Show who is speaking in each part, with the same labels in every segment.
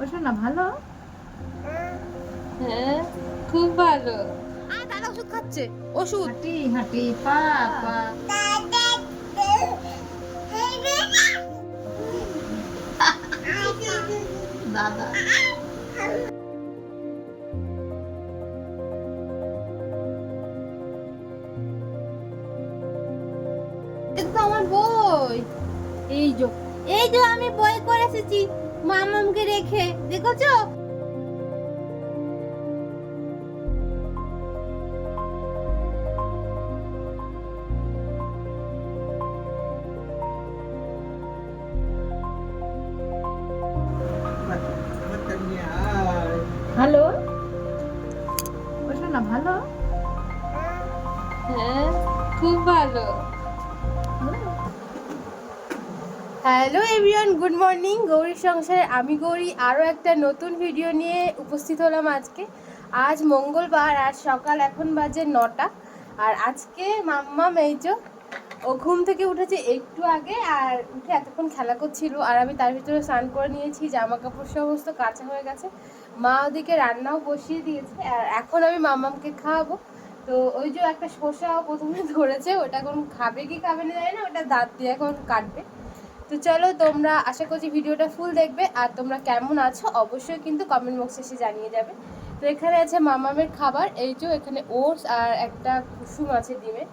Speaker 1: ওঠো না ভালো।
Speaker 2: হ্যাঁ, খুব ভালো।
Speaker 3: দাদা ওষুধ খাচ্ছে। ওষুধ
Speaker 1: হাঁটি হাঁটি পা পা। দাদা
Speaker 3: এটা তো আমার বই। এই যে এই যে আমি বই করে এসেছি মামামকে রেখে, দেখেছো?
Speaker 1: হ্যালো, ওঠো না ভালো।
Speaker 2: হ্যাঁ, খুব ভালো।
Speaker 3: Hello everyone, good morning. গৌরীর সংসারে আমি গৌরী আরও একটা নতুন ভিডিও নিয়ে উপস্থিত হলাম আজকে। আজ মঙ্গলবার, আজ সকাল এখন বাজে 9টা। আর আজকে মাম্মা মেইজো ও ঘুম থেকে উঠেছে একটু আগে, আর উঠে এতক্ষণ খেলা করছিল, আর আমি তার ভিতরে স্নান করে নিয়েছি, জামা কাপড় সমস্ত কাঁচা হয়ে গেছে। মা ওদিকে রান্নাও বসিয়ে দিয়েছে, আর এখন আমি মাম্মামকে খাওয়াবো। তো ওই যে একটা শসাও প্রথমে ধরেছে, ওটা এখন খাবে কি খাবে না জানি না, ওটা দাঁত দিয়ে এখন কাটবে। তো চলো, তোমরা আশা করছি ভিডিওটা ফুল দেখবে, আর তোমরা কেমন আছো অবশ্যই কিন্তু কমেন্ট বক্সে এসে জানিয়ে যাবে। তো এখানে আছে মামামের খাবার, এই যে এখানে ওটস আর একটা কুসুম আছে ডিমে,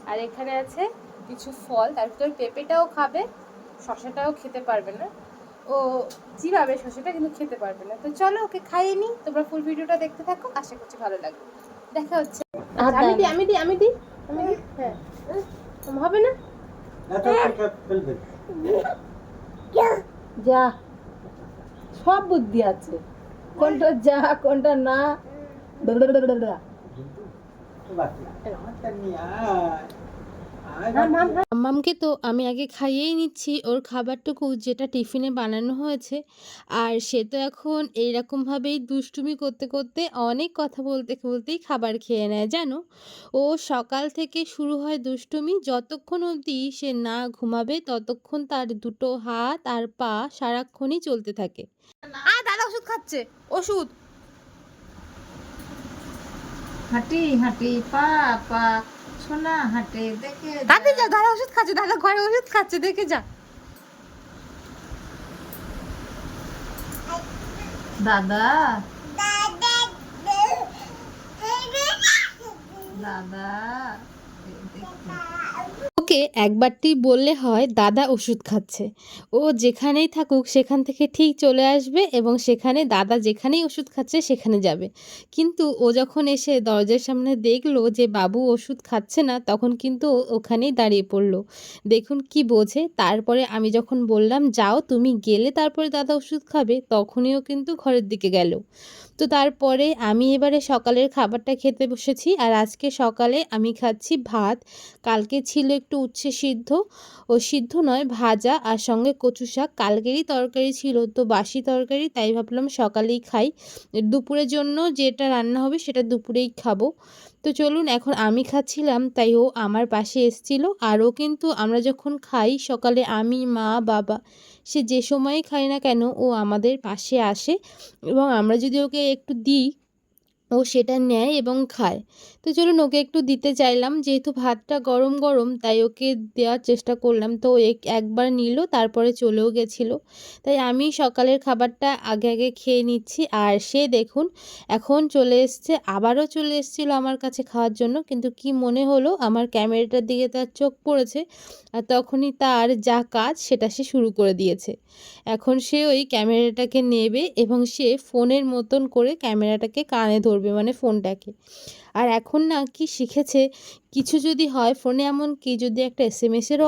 Speaker 3: আর এখানে আছে কিছু ফল, তার ভিতরে পেঁপেটাও খাবে, শশাটাও খেতে পারবে না, ও চিবাবে শশাটা কিন্তু খেতে পারবে না। তো চলো ওকে খাইয়ে নিই, তোমরা ফুল ভিডিওটা দেখতে থাকো, আশা করছি ভালো লাগবে। দেখা হচ্ছে। আমি দিই আমি দিই আমি দিই আমি দিই হ্যাঁ, হবে না?
Speaker 1: যা, সব বুদ্ধি আছে, কোনটা যা কোনটা না।
Speaker 3: মাম্মামকে তো আমি আগে খাইয়েই নিচ্ছি ওর খাবারটুকু যেটা টিফিনে বানানো হয়েছে। আর সে তো এখন এইরকমভাবেই দুষ্টুমি করতে করতে অনেক কথা বলতে বলতেই খাবার খেয়ে নেয় জানো। ও সকাল থেকে শুরু হয় দুষ্টুমি, যতক্ষণ অবধি সে না ঘুমাবে ততক্ষণ তার দুটো হাত আর পা সারাক্ষণই চলতে থাকে। দাদা ওষুধ খাচ্ছে। ওষুধ
Speaker 1: হাঁটি হাঁটি পা পা। সোনা হাঁটে দেখে
Speaker 3: দাদি যা, দাদা ওষুধ খাচ্ছে, দাদা ঘরে ওষুধ খাচ্ছে, দেখে যা।
Speaker 1: দাদা দাদা।
Speaker 3: ওকে একবারটি বললে হয় দাদা ওষুধ খাচ্ছে, ও যেখানেই থাকুক সেখান থেকে ঠিক চলে আসবে এবং সেখানে দাদা যেখানেই ওষুধ খাচ্ছে সেখানে যাবে। কিন্তু ও যখন এসে দরজার সামনে দেখলো যে বাবু ওষুধ খাচ্ছে না, তখন কিন্তু ও ওখানেই দাঁড়িয়ে পড়লো। দেখুন কি বোঝে। তারপরে আমি যখন বললাম যাও তুমি গেলে তারপরে দাদা ওষুধ খাবে, তখনই ও কিন্তু ঘরের দিকে গেল। তো তারপরে আমি এবারে সকালের খাবারটা খেতে বসেছি, আর আজকে সকালে আমি খাচ্ছি ভাত। কালকে ছিল একটু উচ্ছে সিদ্ধ, ও সিদ্ধ নয় ভাজা, আর সঙ্গে কচু শাক, কালকেরই তরকারি ছিল তো বাসি তরকারি, তাই ভাবলাম সকালেই খাই, দুপুরের জন্য যেটা রান্না হবে সেটা দুপুরেই খাবো। তো চলুন, এখন আমি খাচ্ছিলাম তাই ও আমার পাশে এসছিল, আর ও কিন্তু আমরা যখন খাই সকালে আমি মা বাবা সে যে সময়ই খাই না কেন ও আমাদের পাশে আসে, এবং আমরা যদি ওকে একটু দিই ও সেটা নেয় এবং খায়। তো চলুন ওকে একটু দিতে চাইলাম, যেহেতু ভাতটা গরম গরম তাই ওকে দেওয়ার চেষ্টা করলাম। তো ও একবার নিল, তারপরে চলেও গেছিলো। তাই আমি সকালের খাবারটা আগে আগে খেয়ে নিচ্ছি, আর সে দেখুন এখন চলে এসছে, আবারও চলে এসেছিলো আমার কাছে খাওয়ার জন্য, কিন্তু কি মনে হলো আমার ক্যামেরাটার দিকে তার চোখ পড়েছে, আর তখনই তার যা কাজ সেটা সে শুরু করে দিয়েছে। এখন সে ওই ক্যামেরাটাকে নেবে এবং সে ফোনের মতন করে ক্যামেরাটাকে কানে ধরবে, মানে ফোনটাকে। আর এখন না কি শিখেছে, কিছু যদি হয় ফোনে, এমন কি যদি একটা এসএমএসেরও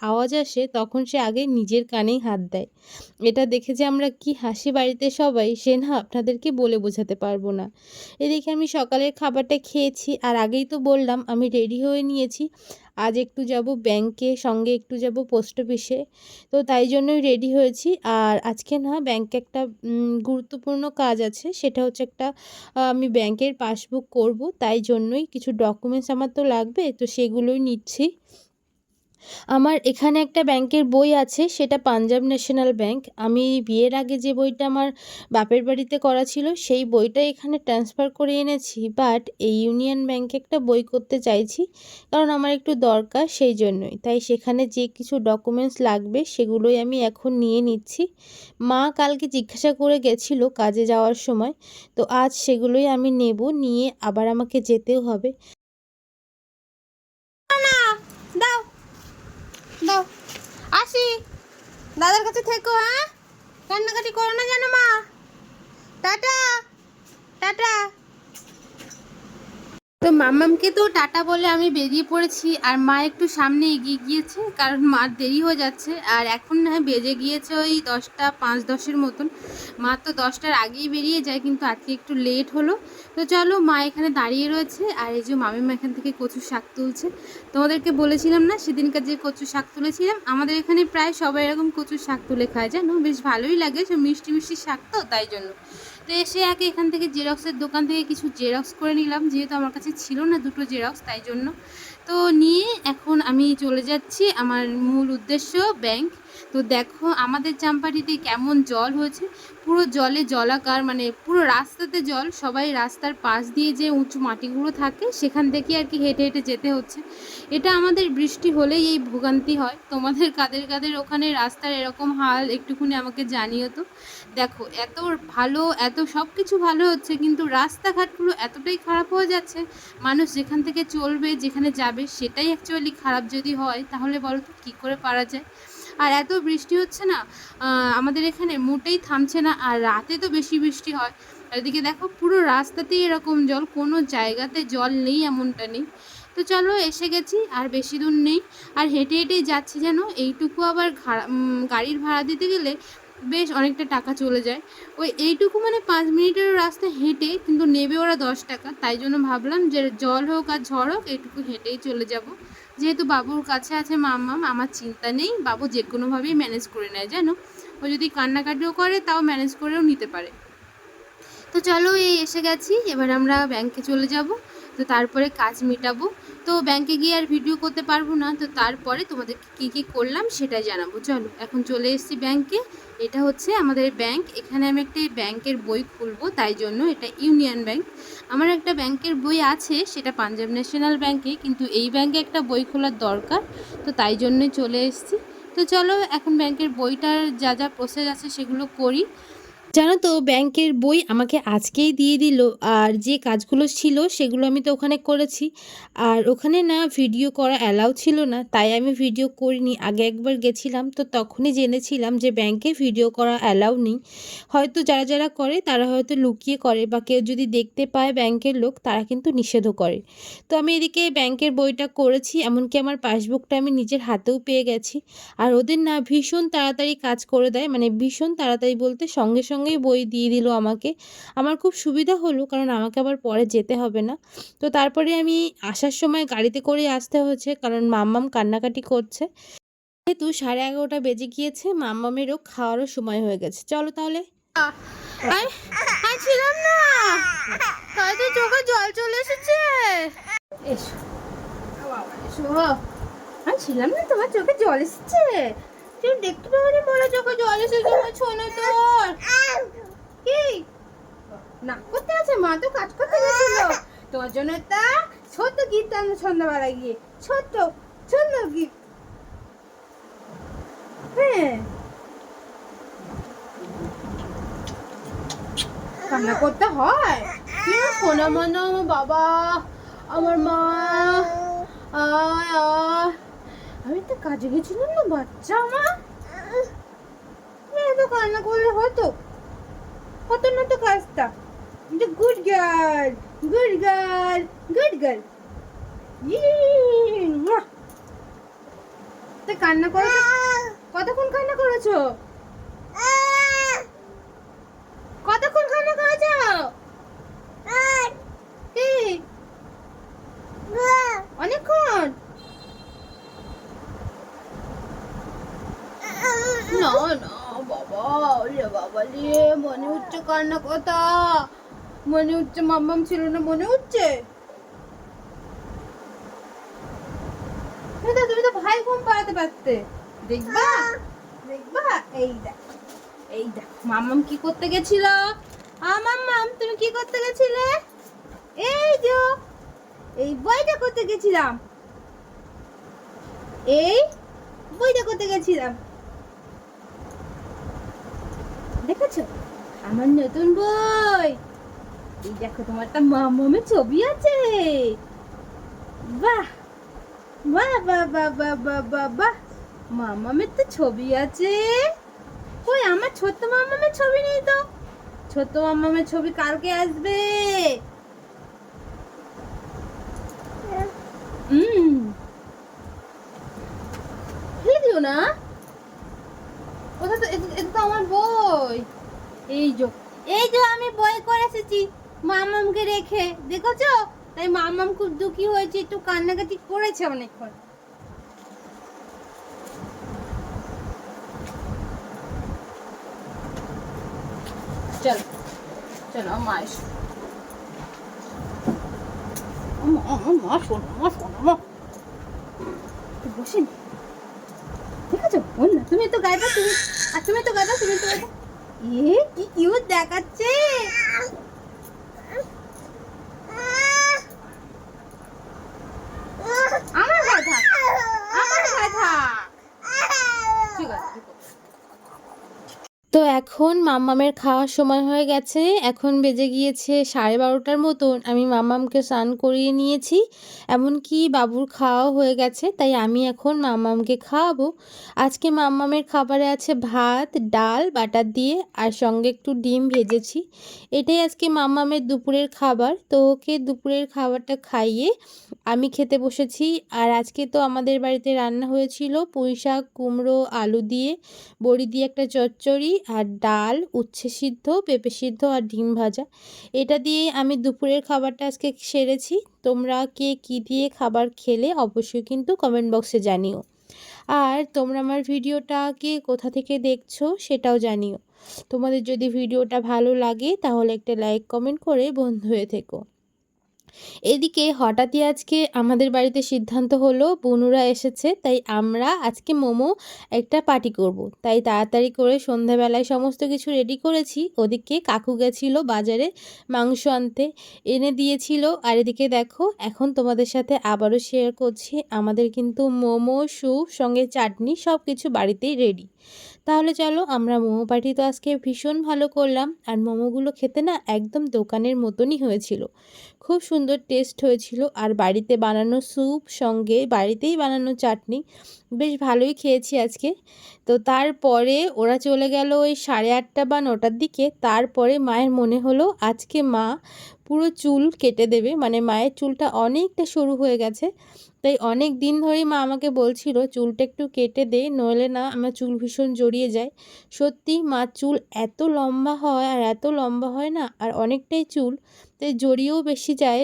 Speaker 3: আওয়াজ আসে তখন সে আগে নিজের কানেই হাত দেয়। এটা দেখে যে আমরা কি হাসি বাড়িতে সবাই, সে না আপনাদেরকে বলে বোঝাতে পারবো না। এদিকে আমি সকালের খাবারটা খেয়েছি, আর আগেই তো বললাম আমি রেডি হয়ে নিয়েছি। আজ একটু যাব ব্যাংকে, সঙ্গে একটু যাব পোস্ট অফিসে, তো তাই জন্যই রেডি হয়েছি। আর আজকে না ব্যাংকে একটা গুরুত্বপূর্ণ কাজ আছে, সেটা হচ্ছে একটা আমি ব্যাংকের পাসবুক করব, তাই জন্যই কিছু ডকুমেন্টস আমার তো লাগবে, তো সেগুলোই নিচ্ছি। আমার এখানে একটা ব্যাংকের বই আছে, সেটা পাঞ্জাব ন্যাশনাল ব্যাংক। আমি বিয়ের আগে যে বইটা আমার বাপের বাড়িতে করা ছিল সেই বইটা এখানে ট্রান্সফার করে এনেছি, বাট এই ইউনিয়ন ব্যাংকে একটা বই করতে চাইছি কারণ আমার একটু দরকার, সেই জন্যই। তাই সেখানে যে কিছু ডকুমেন্টস লাগবে সেগুলোই আমি এখন নিয়ে নিচ্ছি। মা কালকে জিজ্ঞাসা করে গেছিলো কাজে যাওয়ার সময়, তো আজ সেগুলোই আমি নেব, নিয়ে আবার আমাকে যেতেও হবে।
Speaker 2: দাও দাও, আসি, দাদার কাছে থেকো, হ্যাঁ, কান্নাকাটি করো না জানো মা। Tata tata. তো মাম্মামকে তো টাটা বলে আমি বেরিয়ে পড়েছি, আর মা একটু সামনে এগিয়ে গিয়েছে কারণ মার দেরি হয়ে যাচ্ছে। আর এখন না বেজে গিয়েছে ওই 10টা 5-10 মতন। মা তো 10টার আগেই বেরিয়ে যায়, কিন্তু আজকে একটু লেট হলো। তো চলো, মা এখানে দাঁড়িয়ে রয়েছে, আর এই যে মামিমা এখান থেকে কচুর শাক তুলছে। তোমাদেরকে বলেছিলাম না সেদিনকার যে কচুর শাক তুলেছিলাম, আমাদের এখানে প্রায় সবাই এরকম কচুর শাক তুলে খায়, জানো, বেশ ভালোই লাগে, সব মিষ্টি মিষ্টি শাক তো, তাই জন্য। তো এসে আগে এখান থেকে জেরক্সের দোকান থেকে কিছু জেরক্স করে নিলাম, যেহেতু আমার কাছে ছিল না দুটো জেরক্স, তাই জন্য। তো নিয়ে এখন আমি চলে যাচ্ছি আমার মূল উদ্দেশ্য, ব্যাংক। তো দেখো আমাদের চাম্পাটিতে কেমন জল হয়েছে, পুরো জলে জলাকার, মানে পুরো রাস্তাতে জল। সবাই রাস্তার পাশ দিয়ে যে উঁচু মাটিগুলো থাকে সেখান থেকে আর কি হেঁটে হেঁটে যেতে হচ্ছে। এটা আমাদের বৃষ্টি হলেই এই ভোগান্তি হয়। তোমাদের কাদের কাদের ওখানে রাস্তার এরকম হাল একটুখানি আমাকে জানিও তো। দেখো এত ভালো, এত সব কিছু ভালো হচ্ছে, কিন্তু রাস্তাঘাটগুলো এতটাই খারাপ হয়ে যাচ্ছে, মানুষ যেখান থেকে চলবে যেখানে যাবে সেটাই অ্যাকচুয়ালি খারাপ যদি হয়, তাহলে বলো তো কী করে পারা যায়। আর এত বৃষ্টি হচ্ছে না, আমাদের এখানে মোটেই থামছে না, আর রাতে তো বেশি বৃষ্টি হয়। আর এদিকে দেখো পুরো রাস্তাতেই এরকম জল, কোনো জায়গাতে জল নেই এমনটা নেই। তো চলো এসে গেছি, আর বেশি দূর নেই, আর হেঁটে হেঁটেই যাচ্ছি যেন। এইটুকু আবার গাড়ির ভাড়া দিতে গেলে বেশ অনেকটা টাকা চলে যায়। ওই এইটুকু মানে 5 মিনিটের রাস্তা হেঁটে, কিন্তু নেবে ওরা 10 টাকা। তাই জন্য ভাবলাম যে জল হোক আর ঝড় হোক এইটুকু হেঁটেই চলে যাব, যেহেতু বাবুর কাছে আছে মাম্মাম, আমার চিন্তা নেই, বাবু যে কোনোভাবেই ম্যানেজ করে নেয়, জানো, ও যদি কান্নাকাটিও করে তাও ম্যানেজ করেও নিতে পারে। তো চলো এই এসে গেছি, এবার আমরা ব্যাংকে চলে যাব, তো তারপরে কাজ মেটাবো। তো ব্যাংকে গিয়ে আর ভিডিও করতে পারবো না, তো তারপরে তোমাদেরকে কী কী করলাম সেটাই জানাবো। চলো এখন চলে এসেছি ব্যাংকে। এটা হচ্ছে আমাদের ব্যাংক, এখানে আমি একটা ব্যাংকের বই খুলবো, তাই জন্য এটা ইউনিয়ন ব্যাংক। আমার একটা ব্যাংকের বই আছে, সেটা পাঞ্জাব ন্যাশনাল ব্যাংকে, কিন্তু এই ব্যাংকে একটা বই খোলার দরকার, তো তাই জন্যই চলে এসেছি। তো চলো এখন ব্যাংকের বইটার যা যা প্রসেস আছে সেগুলো করি। জানো তো ব্যাংকের বই আমাকে আজকেই দিয়ে দিল, আর যে কাজগুলো ছিল সেগুলো আমি তো ওখানে করেছি। আর ওখানে না ভিডিও করা অ্যালাউ ছিল না, তাই আমি ভিডিও করিনি। আগে একবার গেছিলাম তো তখনই জেনেছিলাম যে ব্যাংকে ভিডিও করা অ্যালাউ নেই। হয়তো যারা যারা করে তারা হয়তো লুকিয়ে করে, বা কেউ যদি দেখতে পায় ব্যাংকের লোক তারা কিন্তু নিষেধও করে। তো আমি এদিকে ব্যাংকের বইটা করেছি, এমনকি আমার পাসবুকটা আমি নিজের হাতেও পেয়ে গেছি। আর ওদের না ভীষণ তাড়াতাড়ি কাজ করে দেয়, মানে ভীষণ তাড়াতাড়ি বলতে সঙ্গে সঙ্গেই বই দিয়ে দিল আমাকে। আমার খুব সুবিধা হলো, কারণ আমাকে আবার পরে যেতে হবে না। তো তারপরে আমি আসার সময় গাড়িতে করে আসতে হয়েছে, কারণ মাম্মাম কান্নাকাটি করছে। যেহেতু 11:30 বেজে গিয়েছে, মাম্মামেরও খাওয়ারও সময় হয়ে গেছে। চলো তাহলে। ছিলাম না, তাই তো চোখে জল চলে এসেছে।
Speaker 1: এসো, এসো, আমি ছিলাম না, তোমার চোখে জল এসেছে, তুমি দেখতে পাবো না, বলো চোখে জল এসেছে, আমার ছোনো তোর কি না করতে আছে, মা তো কাজ করতে গেছিল, তোমার জন্য একটা ছোট্ট গিফট আনলো সন্ধ্যাবেলা গিয়ে, ছোট্ট সুন্দর গিফট। হ্যাঁ, কান্না করতে হয়, শোনা মনে আমার বাবা, আমার মা, আয় আয়, আমি তো কাজে গেছিলাম না বাচ্চা আমার, এত কান্না করলে হতো, হতো না তো কাজটা। Good girl, good girl, good girl. তুই কান্না করেছো, কতক্ষণ কান্না করেছো, কতক্ষণ কান্না করেছো, কি অনেকক্ষণ? না না বাবা, ওরে বাবা রে, মনে হচ্ছে কান্না কথা, মনে হচ্ছে মাম্মাম ছিল না, মনে হচ্ছে। তুমি তো কোথায় ঘুম পাড়াতে পারতে? দেখবা দেখবা, এই দেখ এই দেখ মাম্মাম কি করতে গেছিল। মাম্মাম তুমি কি করতে গেছিলে? এই যে এই বইটা করতে গেছিলাম, এই বইটা করতে গেছিলাম, দেখেছো আমার নতুন বই। এই দেখো তোমার একটা মাম্মামের ছবি আছে। বাহ বাহ বাহ বাহ বাহ বাহ বাহ বাহ, মাম্মামের তো ছবি আছে। কই আমার ছোট্ট মাম্মামের ছবি নেই তো। ছোট্ট মাম্মামের ছবি কালকে আসবে। ফেলে দিও না। ওটা তো এটা তো আমার বই। এই যে আমি বই করে এসেছি মামামকে রেখে, দেখেছো? তাই মামাম খুব দুঃখী হয়েছে, একটু কান্নাকাটি করেছে অনেকক্ষণ। চলো চলো মা এসো। মা শোনো মা শোনো মা, বসে দেখেছো না তুমি তো গাইবা, তুমি আর তুমি তো গাইবা, তুমি তো গাইবা। কি কিউট দেখাচ্ছে। আমার গায়ে থাক, আমার গায়ে থাক। ঠিক আছে।
Speaker 3: তো এখন মাম্মামের খাওয়ার সময় হয়ে গেছে। এখন বেজে গিয়েছে 12:30টার মতন। আমি মাম্মামকে স্নান করিয়ে নিয়েছি, এমনকি বাবুর খাওয়াও হয়ে গেছে। তাই আমি এখন মাম্মামকে খাওয়াবো। আজকে মাম্মামের খাবারে আছে ভাত, ডাল বাটার দিয়ে, আর সঙ্গে একটু ডিম ভেজেছি। এটাই আজকে মাম্মামের দুপুরের খাবার। তো ওকে দুপুরের খাবারটা খাইয়ে আমি খেতে বসেছি। আর আজকে তো আমাদের বাড়িতে রান্না হয়েছিল পুঁই শাক, কুমড়ো, আলু দিয়ে, বড়ি দিয়ে একটা চচ্চড়ি, আর ডাল, উচ্ছে সিদ্ধ, পেঁপে সিদ্ধ, আর ডিম ভাজা। এটা দিয়ে আমি দুপুরের খাবারটা আজকে সেরেছি। তোমরা কে কী দিয়ে খাবার খেলে অবশ্যই কিন্তু কমেন্ট বক্সে জানিও। আর তোমরা আমার ভিডিওটা কে কোথা থেকে দেখছো সেটাও জানিও। তোমাদের যদি ভিডিওটা ভালো লাগে তাহলে একটা লাইক কমেন্ট করে বন্ধু হয়ে থেকো। এদিকে হঠাৎই আজকে আমাদের বাড়িতে সিদ্ধান্ত হলো বুনুরা এসেছে, তাই আমরা আজকে মোমো একটা পার্টি করব। তাই তাড়াতাড়ি করে সন্ধ্যাবেলায় সমস্ত কিছু রেডি করেছি। ওদিকে কাকু গেছিল বাজারে মাংস আনতে, এনে দিয়েছিল। আর এদিকে দেখো এখন তোমাদের সাথে আবারও শেয়ার করছি, আমাদের কিন্তু মোমো, স্যুপ, সঙ্গে চাটনি সব কিছু বাড়িতেই রেডি। তাহলে চলো আমরা মোমো পার্টি তো আজকে ভীষণ ভালো করলাম। আর মোমোগুলো খেতে না একদম দোকানের মতনই হয়েছিল, খুব সুন্দর টেস্ট হয়েছিল। আর বাড়িতে বানানো স্যুপ, সঙ্গে বাড়িতেই বানানো চাটনি, বেশ ভালোই খেয়েছি আজকে। তো তারপরে ওরা চলে গেল ওই 8:30 বা 9টার দিকে। তারপরে মায়ের মনে হলো আজকে মা পুরো চুল কেটে দেবে, মানে মায়ের চুলটা অনেকটা সরু হয়ে গেছে। তাই অনেক দিন ধরেই মা আমাকে বলছিল চুলটা একটু কেটে দে, নইলে না আমার চুল ভীষণ জড়িয়ে যায়। সত্যি মার চুল এত লম্বা হয়, আর এত লম্বা হয় না, আর অনেকটাই চুল, তাই জড়িয়েও বেশি যায়।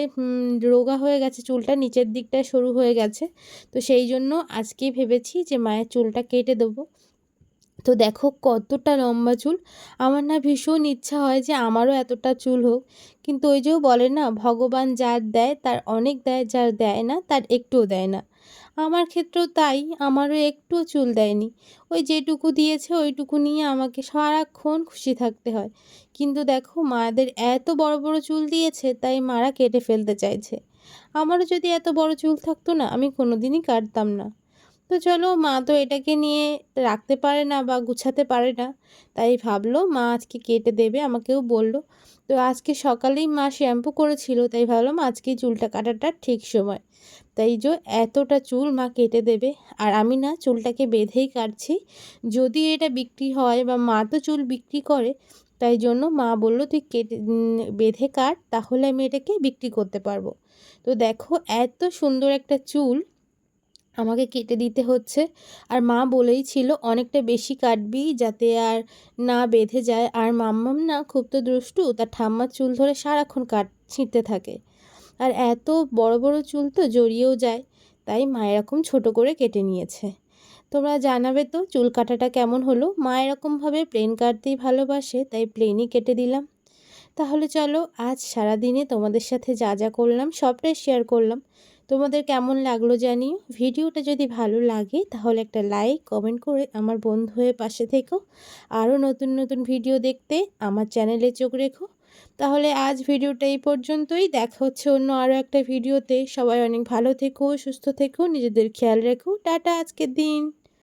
Speaker 3: রোগা হয়ে গেছে চুলটা, নিচের দিকটা সরু হয়ে গেছে। তো সেই জন্য আজকেই ভেবেছি যে মায়ের চুলটা কেটে দেবো। তো দেখো কতটা লম্বা চুল। আমার না ভীষণ ইচ্ছা হয় যে আমারও এতটা চুল হোক, কিন্তু ওই যে বলে না ভগবান যার দেয় তার অনেক দেয়, যার দেয় না তার একটুও দেয় না। আমার ক্ষেত্রেও তাই, আমারও একটুও চুল দেয়নি। ওই যেটুকু দিয়েছে ওইটুকু নিয়ে আমাকে সারাক্ষণ খুশি থাকতে হয়। কিন্তু দেখো মাদের এত বড় বড় চুল দিয়েছে, তাই মারা কেটে ফেলতে চাইছে। আমারও যদি এত বড় চুল থাকতো না, আমি কোনোদিনই কাটতাম না। তো চলো, মা তো এটাকে নিয়ে রাখতে পারে না বা গুছাতে পারে না, তাই ভাবলো মা আজকে কেটে দেবে, আমাকেও বললো। তো আজকে সকালেই মা শ্যাম্পু করেছিল, তাই ভাবলাম আজকে চুলটা কাটাটা ঠিক সময়। তাই যে এতটা চুল মা কেটে দেবে। আর আমি না চুলটাকে বেঁধেই কাটছি, যদি এটা বিক্রি হয় বা মা তো চুল বিক্রি করে, তাই জন্য মা বললো তুই কেটে বেঁধে কাট, তাহলে আমি এটাকে বিক্রি করতে পারবো। তো দেখো এত সুন্দর একটা চুল আমাকে কেটে দিতে হচ্ছে। আর মা বলেই ছিল অনেকটা বেশি কাটবি যাতে আর না বেঁধে যায়। আর মাম্মাম না খুব তো দুষ্টু, তার ঠাম্মার চুল ধরে সারাক্ষণ ছিঁড়তে থাকে। আর এত বড় বড় চুল তো জড়িয়েও যায়, তাই মা এরকম ছোটো করে কেটে নিয়েছে। তোমরা জানাবে তো চুল কাটাটা কেমন হলো। মা এরকমভাবে প্লেন কাটতেই ভালোবাসে, তাই প্লেনই কেটে দিলাম। তাহলে চলো আজ সারাদিনে তোমাদের সাথে যা যা করলাম সবটাই শেয়ার করলাম। তোমাদের কেমন লাগলো জানিও। ভিডিওটা যদি ভালো লাগে তাহলে একটা লাইক কমেন্ট করে আমার বন্ধু হয়ে পাশে থেকো। আরও নতুন নতুন ভিডিও দেখতে আমার চ্যানেলে চোখ রেখো। তাহলে আজ ভিডিওটা এই পর্যন্তই, দেখা হচ্ছে অন্য আরও একটা ভিডিওতে। সবাই অনেক ভালো থেকো, সুস্থ থেকো, নিজেদের খেয়াল রেখো। টাটা আজকের দিন।